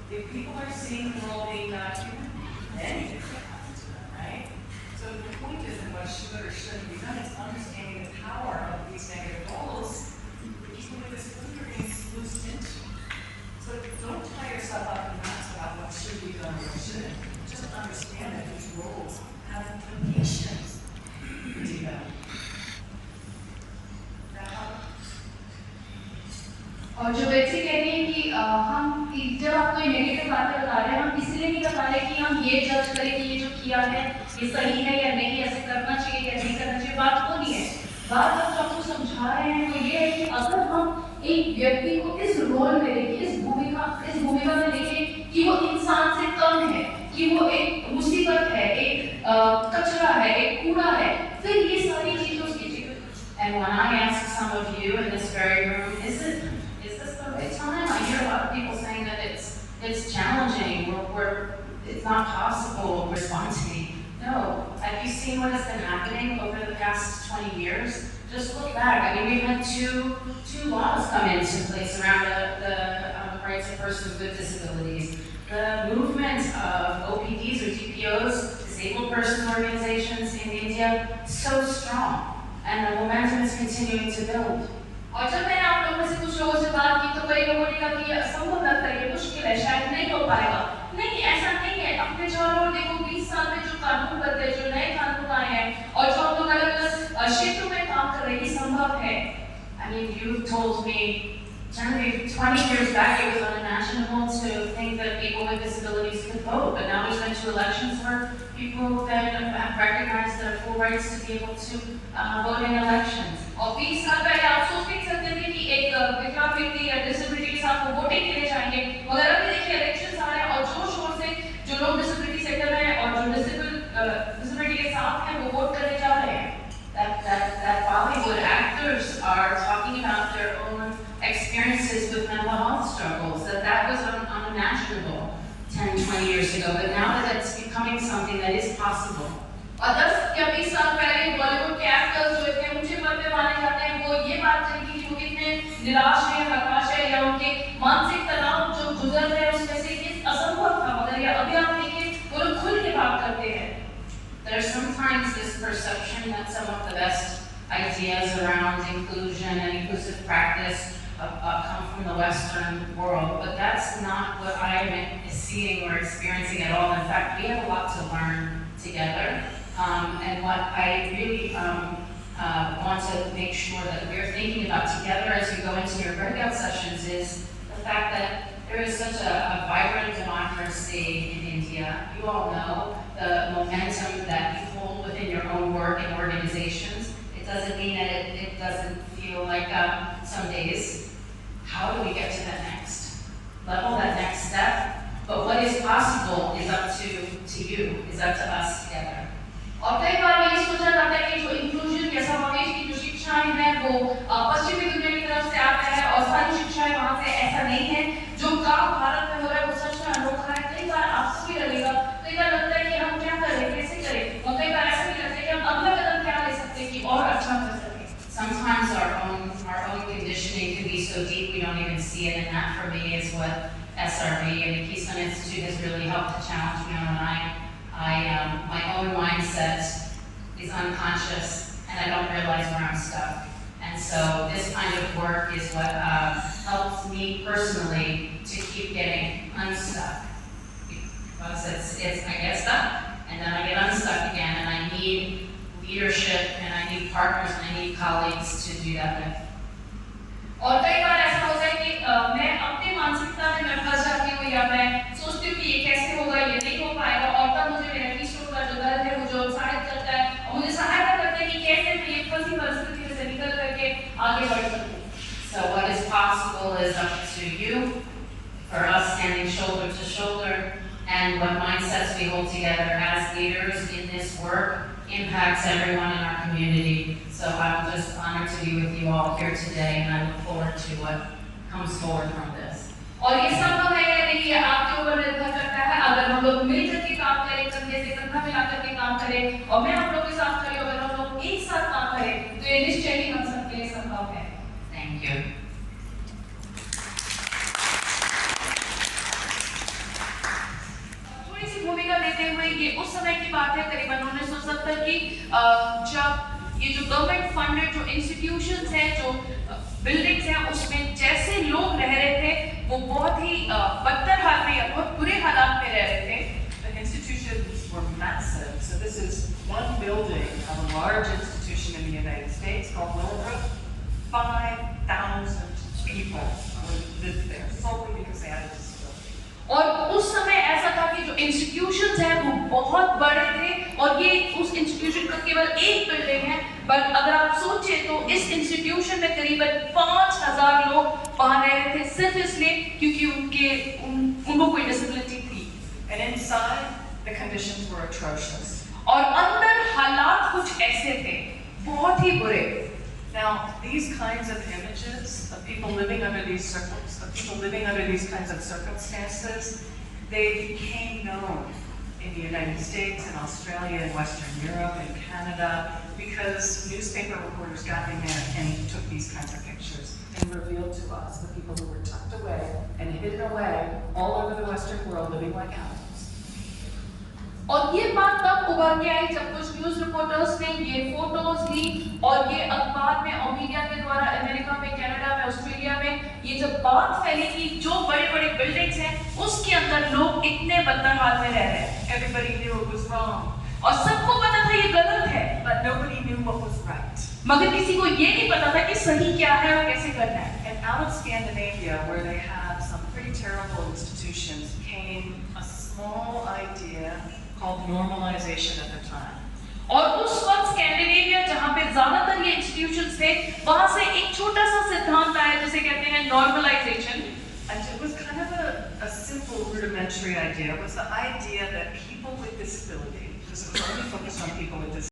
if people are seeing the role being not human, then it's going to happen to them, right? So the point isn't what should or shouldn't be done, it's understanding the power of these negative roles that people with disability are being sluiced into. So don't tie yourself up in knots about what should be done or what shouldn't. Just understand that these roles have implications for development. और जो basic कह रही है कि हम जब आप कोई नेगेटिव बातें बता रहे हैं हम इसलिए नहीं बता रहे कि हम ये जज करें कि ये जो किया है ये सही है या नहीं, ऐसे करना चाहिए या नहीं करना चाहिए, बात वो नहीं है। बात हम जो आपको समझा रहे हैं वो ये है कि अगर हम एक व्यक्ति को इस रोल में देखें, इस भूमिका में देखें कि वो इंसान से कम है, कि वो एक मुसीबत है, एक कचरा है, एक कूड़ा है, फिर ये सारी चीजें उसकी। And when I ask some of you in this very room, is this the right time? I hear a lot of people saying that it's challenging, it's not possible responding. No. Have you seen what has been happening over the past 20 years? Just look back. I mean, we've had two laws come into place around the rights of persons with disabilities. The movement of OPDs or DPOs, disabled person organizations in India, so strong. And the momentum is continuing to build. और जब मैंने आप लोगों में से कुछ लोगों से बात की तो कई लोगों ने कहा कि ये असंभव लगता है, ये मुश्किल है, शायद नहीं हो पाएगा। नहीं, ऐसा नहीं है। अपने चारों ओर देखो, 20 साल में जो कानून बदले, जो नए कानून आए हैं और जो हम लोग अलग-अलग क्षेत्रों में काम कर रहे हैं, ये संभव है। I mean, you told me, Genevieve, 20 years back it was unimaginable to think that people with disabilities could vote, but now there's been 2 elections where people then have recognized their full rights to be able to vote in elections. और 20 साल पहले आप सोच नहीं सकते थे कि एक विकलांग व्यक्ति या डिसेबिलिटी के साथ वो वोटिंग के लिए जाएंगे, मगर अभी देखिए इलेक्शंस आ रहे हैं और जोर शोर से जो लोग डिसेबिलिटी सेक्टर में हैं और जो डिसेबिलिटी के साथ हैं वो वोट करने जा रहे हैं। That Bollywood actors are talking about their own experiences with mental health struggles, that was unimaginable 10, 20 years ago, but now that it's becoming something that is possible. और 10 या 20 साल पहले बॉलीवुड के एक्टर्स जो इतने ऊंचे पद पे माने जाते हैं वो ये बात करेंगे कि वो कितने निराश है, हताश है या उनके मानसिक तनाव जो गुजर रहे हैं उसमें से ये असंभव था, मगर ये अभी आप देखिए वो लोग खुल के बात करते हैं। There's sometimes this perception that some of the best ideas around inclusion and inclusive practice come from the Western world, but that's not what I am seeing or experiencing at all. In fact, we have a lot to learn together. And what I really want to make sure that we're thinking about together as we go into your breakout sessions is the fact that there is such a vibrant democracy in India. You all know the momentum that you hold within your own work and organizations. It doesn't mean that it doesn't feel like some days. How do we get to that next level, that next step? But what is possible is up to you, is up to us together. और कई बार ये सोचा जाता है कि जो inclusion या समावेश की जो शिक्षाएं हैं वो पश्चिमी दुनिया की तरफ से आता है और सारी शिक्षाएं वहाँ से, ऐसा नहीं है। जो काम भारत में हो रहा है वो सच में अनोखा है। कई बार आपको भी लगेगा, कई बार लगता है कि हम क्या करें, कैसे करें, और कई बार ऐसा भी लगता है कि हम अगला कदम क्या ले सकते हैं कि और अच्छा कर सकें। Sometimes our own conditioning can be so deep we don't even see it, and that for me is what SRB and the Keystone Institute has really helped to challenge me on. My own mindset is unconscious, and I don't realize where I'm stuck. And so this kind of work is what helps me personally to keep getting unstuck. Because I get stuck, and then I get unstuck again, and I need leadership, and I need partners, and I need colleagues to do that with. और कई बार ऐसा होता है कि मैं अपनी मानसिकता में मैं फंस जाती हूँ या मैं सोचती हूँ कि ये कैसे होगा, ये नहीं हो पाएगा, और तब मुझे मेरा ईश्वर का जो दर्द है वो जो उत्साहित करता है और मुझे सहायता करता है कि कैसे मैं ये फंसी परिस्थिति से निकल करके आगे बढ़ सकूँ। So what is possible is up to you, for us standing shoulder to shoulder, and what mindsets we hold together as leaders in this work impacts everyone in our community. So I'm just honored to be with you all here today, and I look forward to what comes forward from this. और ये संभव है या नहीं ये आपके ऊपर निर्भर करता है। अगर हम लोग मिलकर के काम करें, कंधे से कंधा मिलाकर के काम करें, और मैं आप लोगों के साथ खड़ी हूँ, अगर हम लोग एक साथ काम करें, तो ये निश्चय ही हम सबके लिए संभव है। Thank you. करते हुए ये उस समय की बात है करीबन 1970 की, जब ये जो गवर्नमेंट फंडेड जो इंस्टीट्यूशंस हैं, जो बिल्डिंग्स हैं, उसमें जैसे लोग रह रहे थे वो बहुत ही बदतर हाल में या बहुत बुरे हालात में रह रहे थे। The institutions were massive. So this is one building of a large institution in the United States called Willowbrook. 5,000 people lived there solely because they had a disability. और उस समय ऐसा था कि जो इंस्टीट्यूशंस हैं वो बहुत बड़े थे, और ये उस इंस्टीट्यूशन का केवल एक बिल्डिंग है, बट अगर आप सोचें तो इस इंस्टीट्यूशन में करीबन 5,000 लोग वहां रह रहे थे सिर्फ इसलिए क्योंकि उनको कोई डिसेबिलिटी थी। And inside, the conditions were atrocious. और अंदर हालात कुछ ऐसे थे, बहुत ही बुरे। Now, these kinds of images of people living under these kinds of circumstances, they became known in the United States and Australia and Western Europe and Canada because newspaper reporters got in there and took these kinds of pictures and revealed to us the people who were tucked away and hidden away all over the Western world living like animals. और ये बात तब उभर के आई जब कुछ news reporters ने ये फोटोज ली और ये अखबार में और मीडिया के द्वारा अमेरिका में, कनाडा में, ऑस्ट्रेलिया में ये जब बात फैली कि जो बड़े-बड़े बिल्डिंग्स हैं उसके अंदर लोग इतने बदतर हाल में रह रहे हैं। Everybody knew it was wrong, और सबको पता था ये गलत है, but nobody knew what was right. मगर किसी को ये नहीं पता था कि सही क्या है और कैसे करना है। And out of Scandinavia, where they had some pretty terrible institutions, came a small idea called normalization at the time. और उस वक्त स्कैंडिनेविया जहाँ पे ज्यादातर ये इंस्टीट्यूशंस थे, वहाँ से एक छोटा सा सिद्धांत आया जिसे कहते हैं normalisation. And it was kind of a simple rudimentary idea. It was the idea that people with disability, this was only focused on people with disability,